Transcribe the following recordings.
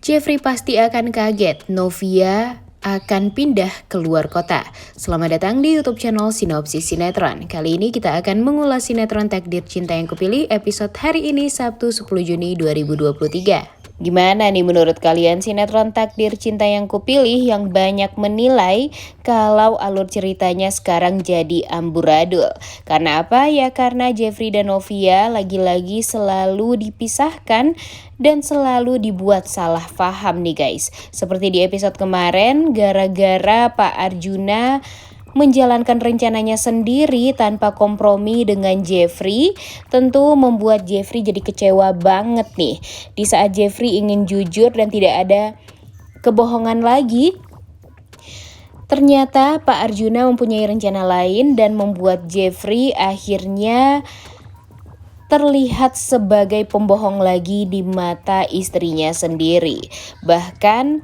Jeffrey pasti akan kaget, Novia akan pindah keluar kota. Selamat datang di YouTube channel Sinopsis Sinetron. Kali ini kita akan mengulas sinetron Takdir Cinta Yang Kupilih episode hari ini Sabtu 10 Juni 2023. Gimana nih menurut kalian sinetron Takdir Cinta Yang Kupilih yang banyak menilai kalau alur ceritanya sekarang jadi amburadul? Karena apa? Ya karena Jeffrey dan Novia lagi-lagi selalu dipisahkan dan selalu dibuat salah paham nih guys. Seperti di episode kemarin gara-gara Pak Arjuna menjalankan rencananya sendiri tanpa kompromi dengan Jeffrey, tentu membuat Jeffrey jadi kecewa banget nih. Di saat Jeffrey ingin jujur dan tidak ada kebohongan lagi, ternyata Pak Arjuna mempunyai rencana lain dan membuat Jeffrey akhirnya terlihat sebagai pembohong lagi di mata istrinya sendiri. Bahkan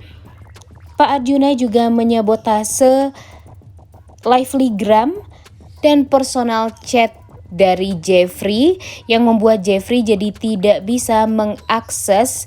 Pak Arjuna juga menyabotase Livelygram dan personal chat dari Jeffrey yang membuat Jeffrey jadi tidak bisa mengakses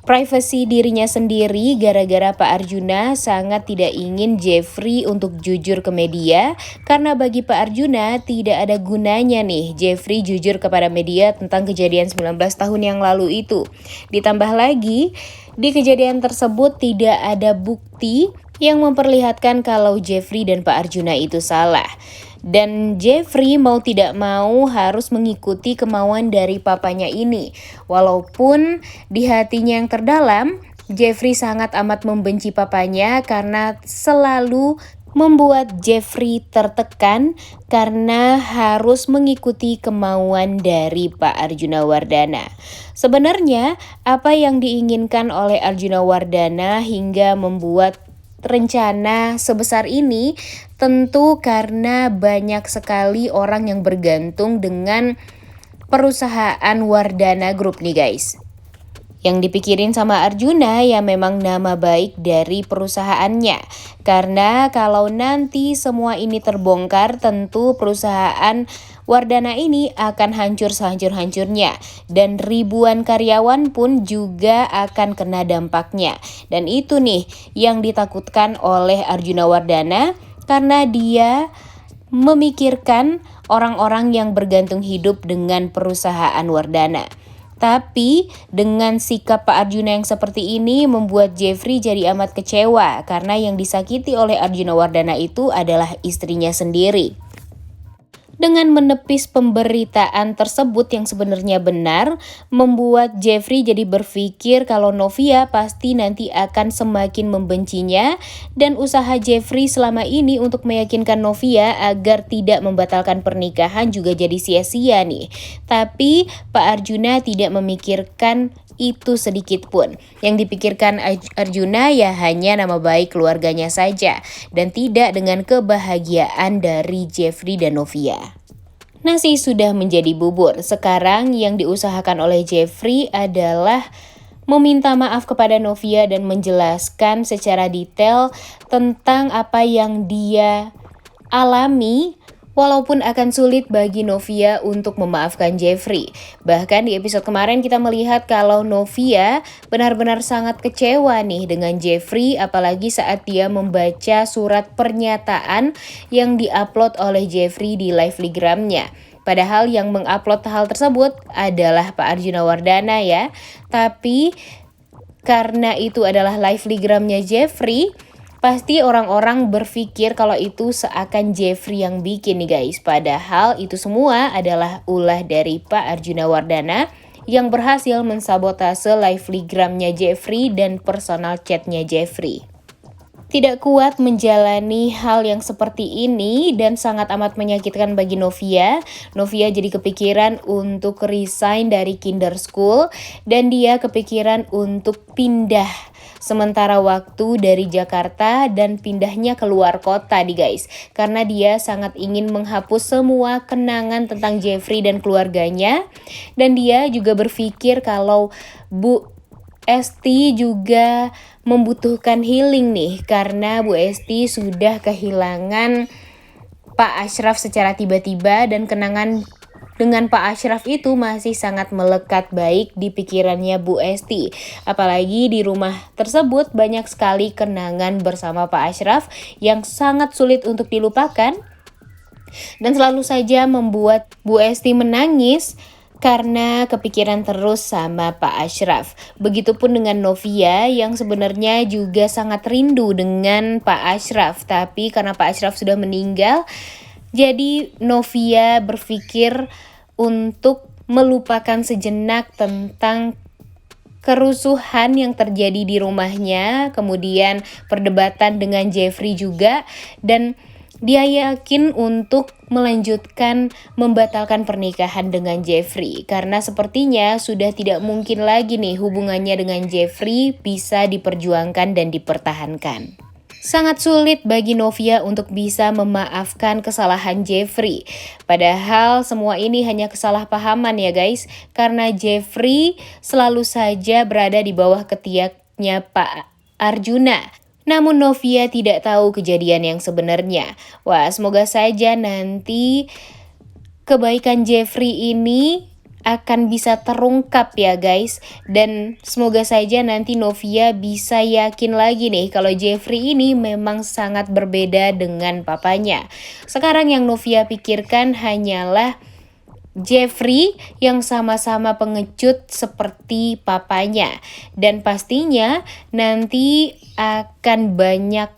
privasi dirinya sendiri gara-gara Pak Arjuna sangat tidak ingin Jeffrey untuk jujur ke media karena bagi Pak Arjuna tidak ada gunanya nih Jeffrey jujur kepada media tentang kejadian 19 tahun yang lalu itu. Ditambah lagi di kejadian tersebut tidak ada bukti yang memperlihatkan kalau Jeffrey dan Pak Arjuna itu salah. Dan Jeffrey mau tidak mau harus mengikuti kemauan dari papanya ini. Walaupun di hatinya yang terdalam, Jeffrey sangat amat membenci papanya karena selalu membuat Jeffrey tertekan karena harus mengikuti kemauan dari Pak Arjuna Wardana. Sebenarnya apa yang diinginkan oleh Arjuna Wardana hingga membuat rencana sebesar ini tentu karena banyak sekali orang yang bergantung dengan perusahaan Wardana Group nih guys. Yang dipikirin sama Arjuna ya memang nama baik dari perusahaannya. Karena kalau nanti semua ini terbongkar tentu perusahaan Wardana ini akan hancur sehancur-hancurnya. Dan ribuan karyawan pun juga akan kena dampaknya. Dan itu nih yang ditakutkan oleh Arjuna Wardana karena dia memikirkan orang-orang yang bergantung hidup dengan perusahaan Wardana. Tapi dengan sikap Pak Arjuna yang seperti ini membuat Jeffrey jadi amat kecewa karena yang disakiti oleh Arjuna Wardana itu adalah istrinya sendiri. Dengan menepis pemberitaan tersebut yang sebenarnya benar, membuat Jeffrey jadi berpikir kalau Novia pasti nanti akan semakin membencinya dan usaha Jeffrey selama ini untuk meyakinkan Novia agar tidak membatalkan pernikahan juga jadi sia-sia nih. Tapi Pak Arjuna tidak memikirkan itu sedikit pun. Yang dipikirkan Arjuna ya hanya nama baik keluarganya saja dan tidak dengan kebahagiaan dari Jeffrey dan Novia. Nasi sudah menjadi bubur. Sekarang yang diusahakan oleh Jeffrey adalah meminta maaf kepada Novia dan menjelaskan secara detail tentang apa yang dia alami. Walaupun akan sulit bagi Novia untuk memaafkan Jeffrey. Bahkan di episode kemarin kita melihat kalau Novia benar-benar sangat kecewa nih dengan Jeffrey. Apalagi saat dia membaca surat pernyataan yang diupload oleh Jeffrey di Livelygram-nya. Padahal yang mengupload hal tersebut adalah Pak Arjuna Wardana ya. Tapi karena itu adalah Livelygram-nya Jeffrey, pasti orang-orang berpikir kalau itu seakan Jeffrey yang bikin nih guys. Padahal itu semua adalah ulah dari Pak Arjuna Wardana yang berhasil mensabotase Livelygram-nya Jeffrey dan personal chat-nya Jeffrey. Tidak kuat menjalani hal yang seperti ini dan sangat amat menyakitkan bagi Novia. Novia jadi kepikiran untuk resign dari Kinder School dan dia kepikiran untuk pindah sementara waktu dari Jakarta dan pindahnya keluar kota nih guys. Karena dia sangat ingin menghapus semua kenangan tentang Jeffrey dan keluarganya. Dan dia juga berpikir kalau Bu Esti juga membutuhkan healing nih karena Bu Esti sudah kehilangan Pak Ashraf secara tiba-tiba dan kenangan dengan Pak Ashraf itu masih sangat melekat baik di pikirannya Bu Esti. Apalagi di rumah tersebut banyak sekali kenangan bersama Pak Ashraf yang sangat sulit untuk dilupakan dan selalu saja membuat Bu Esti menangis karena kepikiran terus sama Pak Ashraf. Begitupun dengan Novia yang sebenarnya juga sangat rindu dengan Pak Ashraf, tapi karena Pak Ashraf sudah meninggal, jadi Novia berpikir untuk melupakan sejenak tentang kerusuhan yang terjadi di rumahnya, kemudian perdebatan dengan Jeffrey juga, dan dia yakin untuk melanjutkan membatalkan pernikahan dengan Jeffrey karena sepertinya sudah tidak mungkin lagi nih hubungannya dengan Jeffrey bisa diperjuangkan dan dipertahankan. Sangat sulit bagi Novia untuk bisa memaafkan kesalahan Jeffrey. Padahal semua ini hanya kesalahpahaman ya guys, karena Jeffrey selalu saja berada di bawah ketiaknya Pak Arjuna. Namun Novia tidak tahu kejadian yang sebenarnya. Wah, semoga saja nanti kebaikan Jeffrey ini akan bisa terungkap ya guys. Dan semoga saja nanti Novia bisa yakin lagi nih kalau Jeffrey ini memang sangat berbeda dengan papanya. Sekarang yang Novia pikirkan hanyalah Jeffrey yang sama-sama pengecut seperti papanya. Dan pastinya nanti akan banyak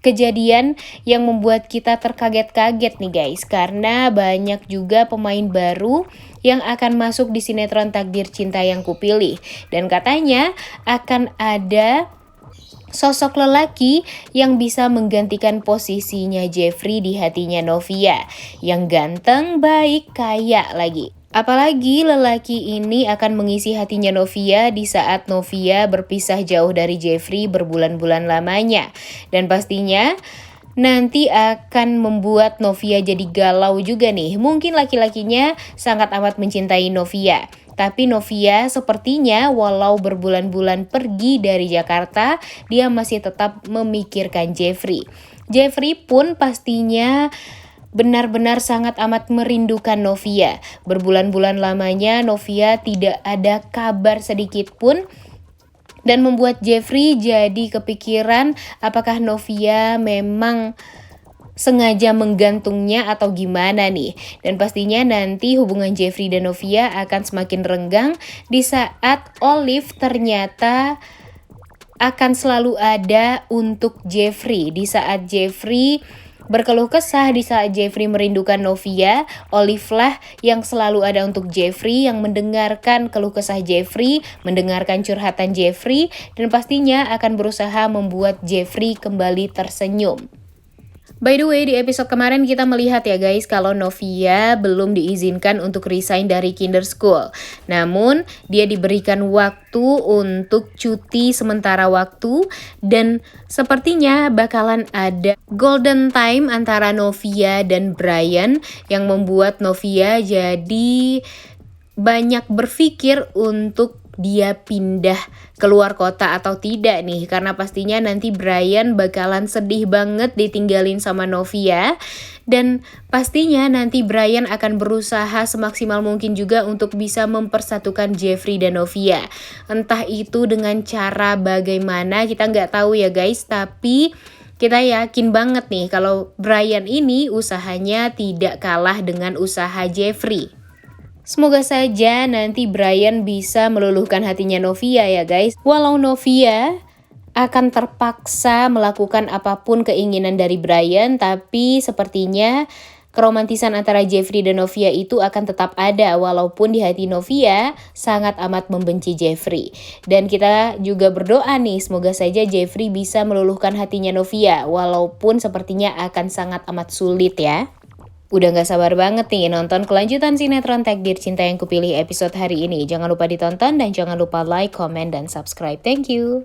kejadian yang membuat kita terkaget-kaget nih guys, karena banyak juga pemain baru yang akan masuk di sinetron Takdir Cinta Yang Kupilih. Dan katanya akan ada sosok lelaki yang bisa menggantikan posisinya Jeffrey di hatinya Novia, yang ganteng, baik, kaya lagi. Apalagi lelaki ini akan mengisi hatinya Novia di saat Novia berpisah jauh dari Jeffrey berbulan-bulan lamanya. Dan pastinya nanti akan membuat Novia jadi galau juga nih. Mungkin laki-lakinya sangat amat mencintai Novia, tapi Novia sepertinya walau berbulan-bulan pergi dari Jakarta, dia masih tetap memikirkan Jeffrey. Jeffrey pun pastinya benar-benar sangat amat merindukan Novia. Berbulan-bulan lamanya Novia tidak ada kabar sedikit pun, dan membuat Jeffrey jadi kepikiran apakah Novia memang sengaja menggantungnya atau gimana nih. Dan pastinya nanti hubungan Jeffrey dan Novia akan semakin renggang di saat Olive ternyata akan selalu ada untuk Jeffrey. Di saat Jeffrey berkeluh kesah, di saat Jeffrey merindukan Novia, Olive lah yang selalu ada untuk Jeffrey, yang mendengarkan keluh kesah Jeffrey, mendengarkan curhatan Jeffrey, dan pastinya akan berusaha membuat Jeffrey kembali tersenyum. By the way, di episode kemarin kita melihat ya guys kalau Novia belum diizinkan untuk resign dari Kinder School. Namun, dia diberikan waktu untuk cuti sementara waktu dan sepertinya bakalan ada golden time antara Novia dan Brian yang membuat Novia jadi banyak berpikir untuk dia pindah keluar kota atau tidak nih, karena pastinya nanti Brian bakalan sedih banget ditinggalin sama Novia, dan pastinya nanti Brian akan berusaha semaksimal mungkin juga untuk bisa mempersatukan Jeffrey dan Novia. Entah itu dengan cara bagaimana kita nggak tahu ya guys, tapi kita yakin banget nih kalau Brian ini usahanya tidak kalah dengan usaha Jeffrey. Semoga saja nanti Brian bisa meluluhkan hatinya Novia ya guys. Walau Novia akan terpaksa melakukan apapun keinginan dari Brian, tapi sepertinya keromantisan antara Jeffrey dan Novia itu akan tetap ada walaupun di hati Novia sangat amat membenci Jeffrey. Dan kita juga berdoa nih semoga saja Jeffrey bisa meluluhkan hatinya Novia walaupun sepertinya akan sangat amat sulit ya. Udah gak sabar banget nih nonton kelanjutan sinetron Takdir Cinta Yang Kupilih episode hari ini. Jangan lupa ditonton dan jangan lupa like, comment, dan subscribe. Thank you.